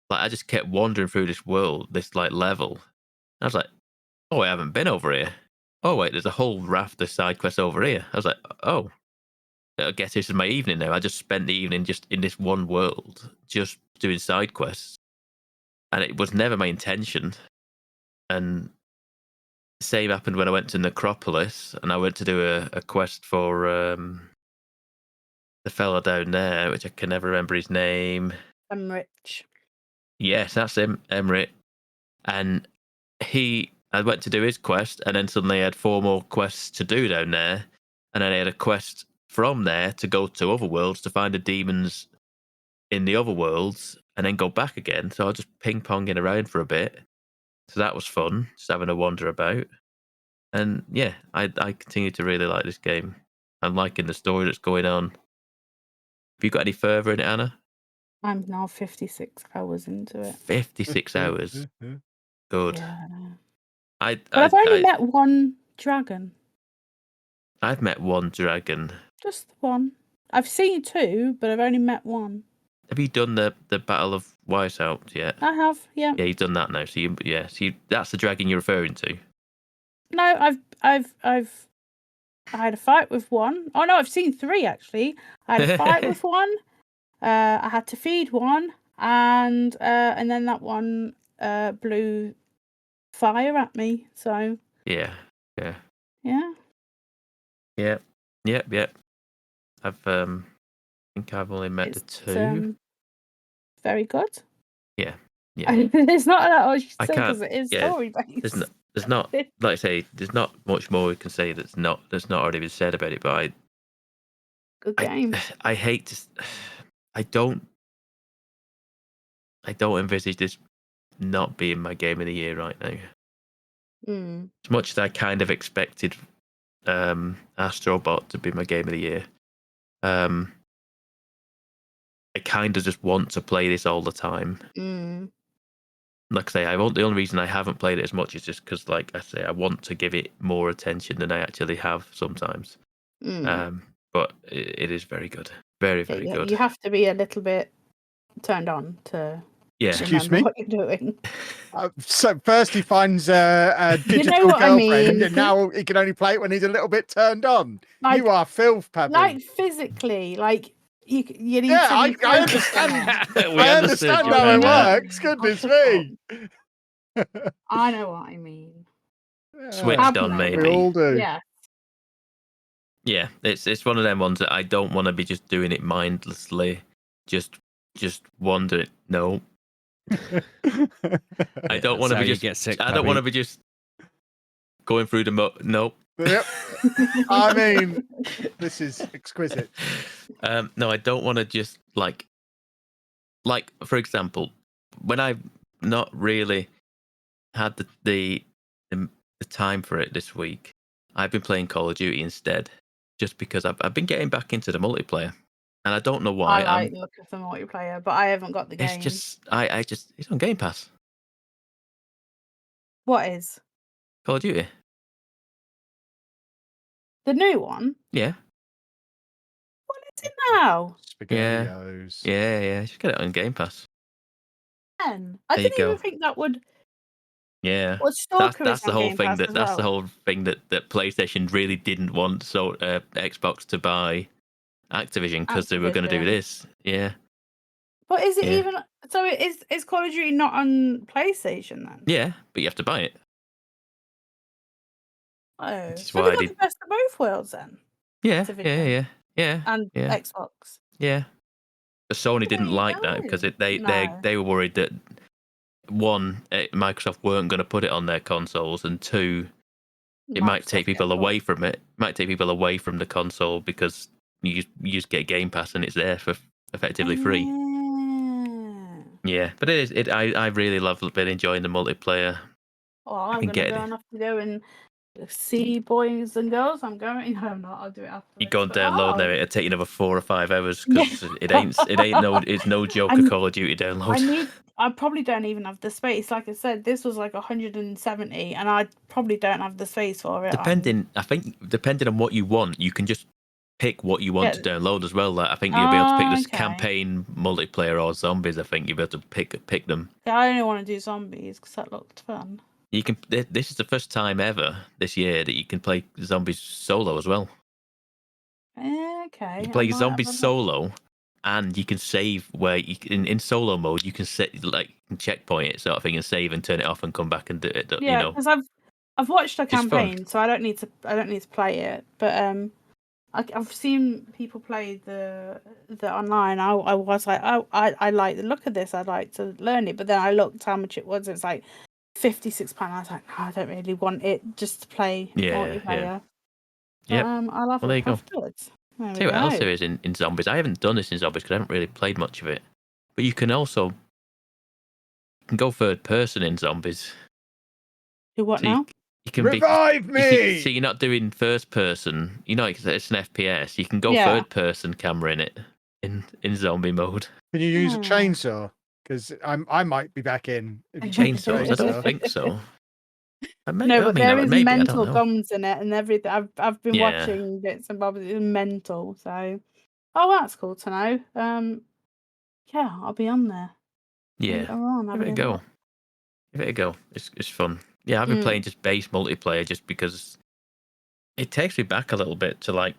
Like, I just kept wandering through this world, this like level. I was like, oh, I haven't been over here. Oh wait, there's a whole raft of side quests over here. I was like, oh, I guess this is my evening now. I just spent the evening just in this one world, just doing side quests, and it was never my intention. And same happened when I went to Necropolis, and I went to do a quest for the fella down there, which I can never remember his name. I'm rich. Yes, that's him, Emmerich. And I went to do his quest, and then suddenly I had 4 more quests to do down there, and then I had a quest from there to go to other worlds to find the demons in the other worlds, and then go back again. So I was just ping-ponging around for a bit. So that was fun, just having a wander about. And yeah, I continue to really like this game. I'm liking the story that's going on. Have you got any further in it, Anna? I'm now 56 hours into it. 56 hours. Good. Yeah. But I've only met one dragon. I've met one dragon. Just one. I've seen 2, but I've only met one. Have you done the Battle of Weishaupt yet? I have, yeah. Yeah, you've done that now. So that's the dragon you're referring to. No, I've I had a fight with one. Oh no, I've seen 3 actually. I had a fight with one. I had to feed one, and then that one blew fire at me. So Yeah. yeah. I've think I've only met the 2. Very good. Yeah. There's not a lot I should I say because can't- it is yeah, story based. There's not, like I say, there's not much more we can say that's not already been said about it. But Good game. I hate to. I don't envisage this not being my game of the year right now. As much as I kind of expected Astrobot to be my game of the year, I kind of just want to play this all the time. Like I say, the only reason I haven't played it as much is just because, like I say, I want to give it more attention than I actually have sometimes. But it is very good. Very, very good. You have to be a little bit turned on to Excuse remember me? what you're doing. So first he finds a digital what I girlfriend, mean. and now he can only play it when he's a little bit turned on. Like- you are filth, Pebble. Like physically, like you need Yeah, to I be focused on understand. it. We I understood understand you, how it Pebble. works. Goodness me. I know what I mean. Switched Have on, no. maybe. We all do. Yeah. Yeah, it's one of them ones that I don't want to be just doing it mindlessly, just wondering. No, I don't want to be just. Get sick, I don't want to be just going through the Nope. Yep. I mean, this is exquisite. No, I don't want to just like for example, when I've not really had the time for it this week, I've been playing Call of Duty instead, just because I've been getting back into the multiplayer, and I don't know why. I like the look of the multiplayer, but I haven't got the game. It's just it's on Game Pass. What is? Call of Duty. The new one? Yeah. What is it now? Spaghettios. Yeah. Just get it on Game Pass. I There you didn't even go. think that would. Yeah. Well, Stalker That's is the on whole Game thing Pass as that's the well. whole thing that PlayStation really didn't want Xbox to buy Activision, because they were going to do Activision. this. Yeah. But is it Yeah. even? So is Call of Duty not on PlayStation then? Yeah, but you have to buy it. Oh, Which is so why they I got the did- best of both worlds then, Yeah. Activision. Yeah. and Yeah. Xbox. Yeah. But Sony There didn't you like that go. because No. they were worried that, one, Microsoft weren't going to put it on their consoles, and two, it might take people away from it. Might take people away from the console, because you just get Game Pass and it's there for effectively free. Yeah, but it is. I really been enjoying the multiplayer. Well, I'm can going get to go it. and have to go and see boys and girls. I'm going. No, I'm not. I'll do it after. You go and download now. It'll take you another 4 or 5 hours, Yeah. because it's no joke I of need- Call of Duty download. I probably don't even have the space. Like I said, this was like 170, and I probably don't have the space for it. Depending on what you want, you can just pick what you want to download as well. Like, I think you'll be able to pick this campaign, multiplayer, or zombies. I think you'll be able to pick them. Yeah, I only want to do zombies because that looked fun. You can. This is the first time ever this year that you can play zombies solo as well. Okay. You can play zombies solo, and you can save where you in solo mode. You can set like checkpoint it sort of thing and save and turn it off and come back and do it. Yeah, because I've watched a campaign, fun. so I don't need to play it. But I've seen people play the online. I was like, oh, I like the look of this. I'd like to learn it. But then I looked how much it was. It's like £56. I was like, no, I don't really want it just to play multiplayer. Yeah. I'll have it afterwards. Tell you what else there is in zombies. I haven't done this in zombies because I haven't really played much of it. But you can also go third person in zombies. Do what now? You can revive me. So you're not doing first person. You know, it's an FPS. You can go third person camera in it in zombie mode. Can you use a chainsaw? Because I might be back in. Chainsaws? I don't think so. There is mental guns in it and everything. I've been watching bits and bobs. It's mental. So, that's cool to know. Yeah, I'll be on there. Yeah, give it a go. Give it a go. It's fun. Yeah, I've been playing just base multiplayer just because it takes me back a little bit to like.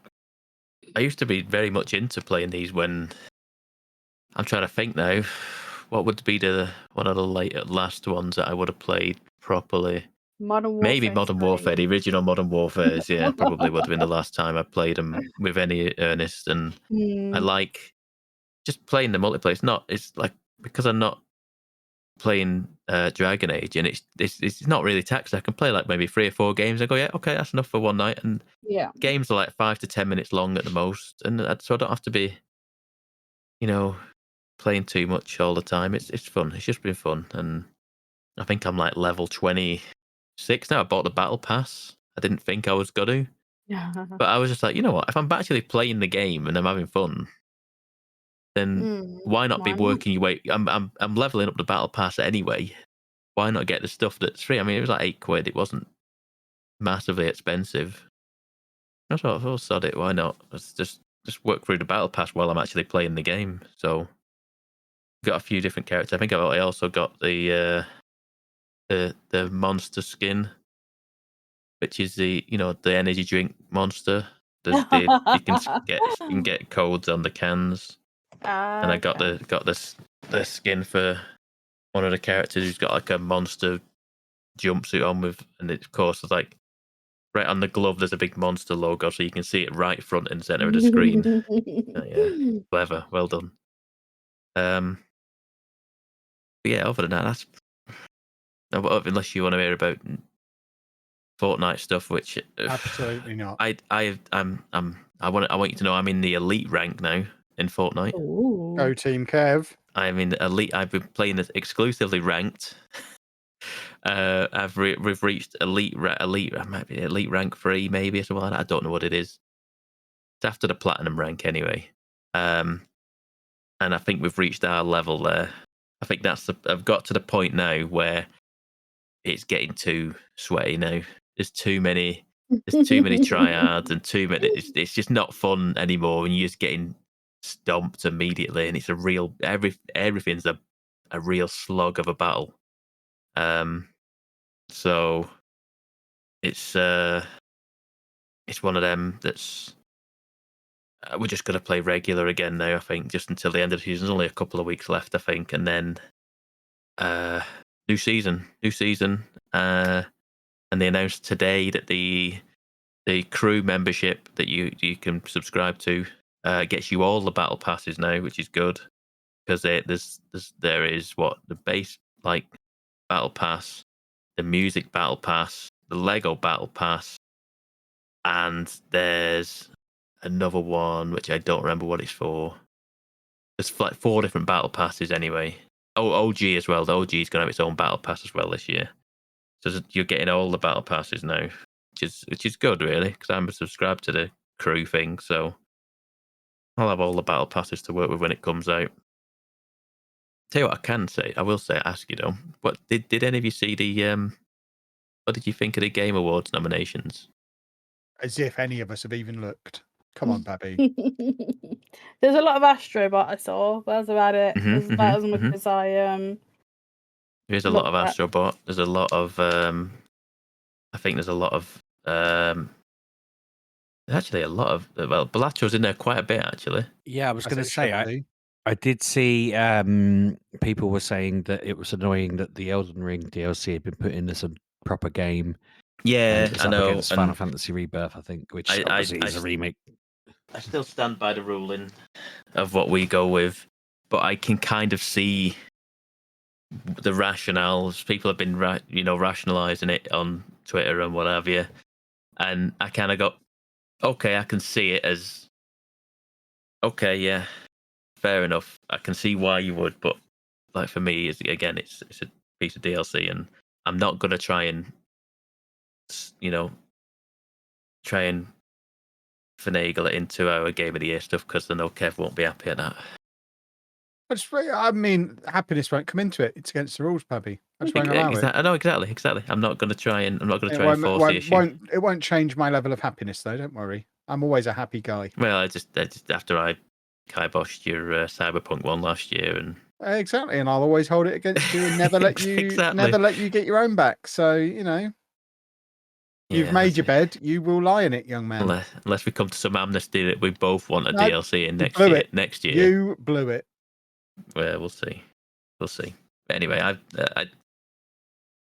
I used to be very much into playing these when. I'm trying to think now. What would be one of the last ones that I would have played properly? Modern Warfare. Maybe Modern Warfare, the original Modern Warfare. Yeah, probably would have been the last time I played them with any earnest. And I like just playing the multiplayer. It's like because I'm not playing Dragon Age, and it's not really taxed. I can play like maybe 3 or 4 games. I go, yeah, okay, that's enough for one night. And games are like 5 to 10 minutes long at the most, and so I don't have to be, playing too much all the time. It's fun. It's just been fun, and I think I'm like level 26 now. I bought the battle pass. I didn't think I was gonna, but I was just like, you know what? If I'm actually playing the game and I'm having fun, then why not be working your way? I'm leveling up the battle pass anyway. Why not get the stuff that's free? I mean, it was like £8. It wasn't massively expensive. I thought, oh, sod it. Why not? Let's just work through the battle pass while I'm actually playing the game. So, got a few different characters. I think I also got the monster skin, which is the energy drink monster. You can get codes on the cans. And I got the skin for one of the characters who's got like a monster jumpsuit on with, and of course it's like right on the glove there's a big monster logo, so you can see it right front and center of the screen. Yeah, clever, well done. Yeah, other than that, that's unless you want to hear about Fortnite stuff, which absolutely not. I want you to know I'm in the elite rank now in Fortnite. Ooh. Go Team Kev. I'm in elite. I've been playing this exclusively ranked. We've reached elite. Might be elite rank 3, maybe or something like that. I don't know what it is. It's after the platinum rank anyway. And I think we've reached our level there. I think I've got to the point now where it's getting too sweaty now. There's too many tryhards and too many. It's just not fun anymore when you're just getting stomped immediately, and it's a real everything's a real slog of a battle. So it's one of them that's we're just gonna play regular again now. I think just until the end of the season. There's only a couple of weeks left, I think, and then new season, and they announced today that the crew membership that you can subscribe to gets you all the battle passes now, which is good because there is what the base like battle pass, the music battle pass, the Lego battle pass, and there's another one which I don't remember what it's for. There's like 4 different battle passes anyway. Oh, OG as well. The OG is going to have its own battle pass as well this year. So you're getting all the battle passes now, which is good really because I'm subscribed to the crew thing, so I'll have all the battle passes to work with when it comes out. Tell you what, I will ask you though. What did any of you see the what did you think of the Game Awards nominations? As if any of us have even looked. Come on, Babby. There's a lot of Astrobot I saw. That's about it. That's about as much as I There's a lot of looked at. Astrobot. There's a lot of I think there's a lot of actually a lot of Balacho's in there quite a bit actually. Yeah, I was going to say, Actually, I did see people were saying that it was annoying that the Elden Ring DLC had been put in as a proper game. Yeah, It's I up know. against Final Fantasy Rebirth, I think, which obviously is a remake. I still stand by the ruling of what we go with, but I can kind of see the rationales. People have been rationalizing it on Twitter and what have you, and I kind of go, okay, I can see it as okay, yeah, fair enough. I can see why you would, but like for me, it's a piece of DLC, and I'm not gonna try and finagle it into our Game of the Year stuff because I know Kev won't be happy at that. I mean, happiness won't come into it. It's against the rules, Babby. I just won't allow it. I know exactly. I'm not going to try and force the issue. It won't change my level of happiness, though. Don't worry. I'm always a happy guy. Well, I just after I kiboshed your Cyberpunk one last year, and exactly, and I'll always hold it against you and never let you never let you get your own back. So you've made your bed, you will lie in it, young man. Unless we come to some amnesty that we both want a DLC in next year. You blew it. Well, we'll see. But anyway,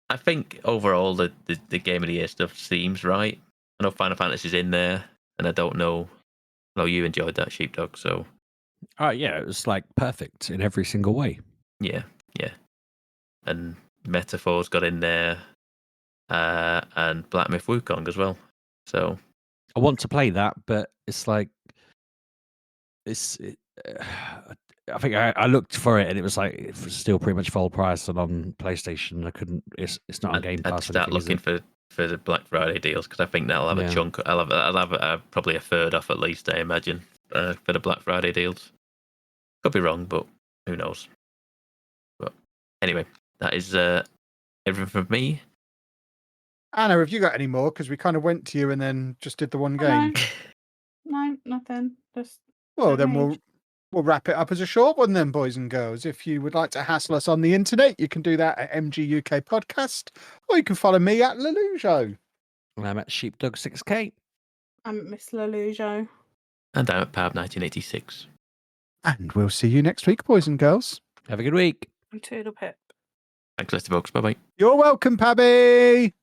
I think overall the Game of the Year stuff seems right. I know Final Fantasy's in there, and I don't know. No, you enjoyed that, Sheepdog. So, yeah, it was like perfect in every single way. Yeah, and Metaphor's got in there, and Black Myth Wukong as well. So, I want to play that, but it's like I think I looked for it and it was like it was still pretty much full price and on PlayStation. I couldn't. It's not on Game Pass. I'd start looking for the Black Friday deals because I think that'll have a chunk. I'll have probably a third off at least. I imagine for the Black Friday deals. Could be wrong, but who knows? But anyway, that is everything from me. Anna, have you got any more? Because we kind of went to you and then just did the one game. No, nothing. Just then we'll wrap it up as a short one then, boys and girls. If you would like to hassle us on the internet, you can do that at Mgukpodcast, or you can follow me at Lelujo. And I'm at Sheepdog 6K. I'm at Miss Lelujo. And I'm at Pab 1986. And we'll see you next week, boys and girls. Have a good week. And Toodle Pip. Thanks, folks. Bye bye. You're welcome, Pabby.